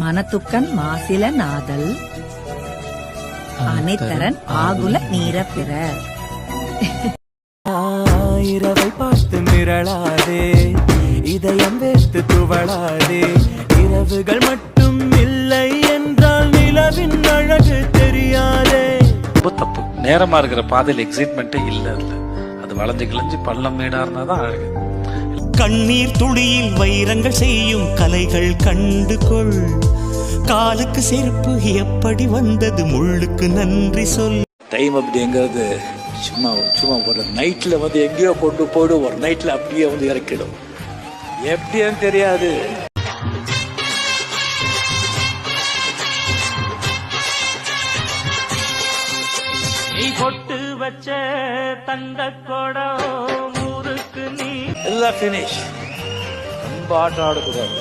மனத்துக்கண் மாசில நாதல் அனைத்தரன் ஆகுல நீர பிற. இரவை பார்த்து மிரளாதே, இதயம் வேர்த்து துவளாதே, இரவுகள் மட்டும் இல்லை என்றால் நிலவின் அழகு தெரியாதே. தப்பு. நேரமா இருக்கிற பாதையில் எக்ஸைட்மெண்ட்டே இல்ல. அது வளைஞ்சு கிளைஞ்சு பள்ளம் மேடா இருந்தாதான் அழகு. கண்ணீர் துளியில் வைரங்கள் செய்யும் கலைகள் கண்டு கொள். காலுக்கு செருப்பு எப்படி வந்தது, முள்ளுக்கு நன்றி சொல். டைம் அப்படிங்கிறது சும்மா சும்மா ஒரு நைட்ல வந்து எங்கேயோ கொண்டு போடு, ஒரு நைட்ல அப்படியே வந்து இறக்கிடும். எப்படின்னு தெரியாது. நீ பொட்டு வச்ச தங்க கோடம் ஊருக்கு நீ எல்லாம் ஃபினிஷ். ரொம்ப ஆட்டம் ஆடக்கூடாது.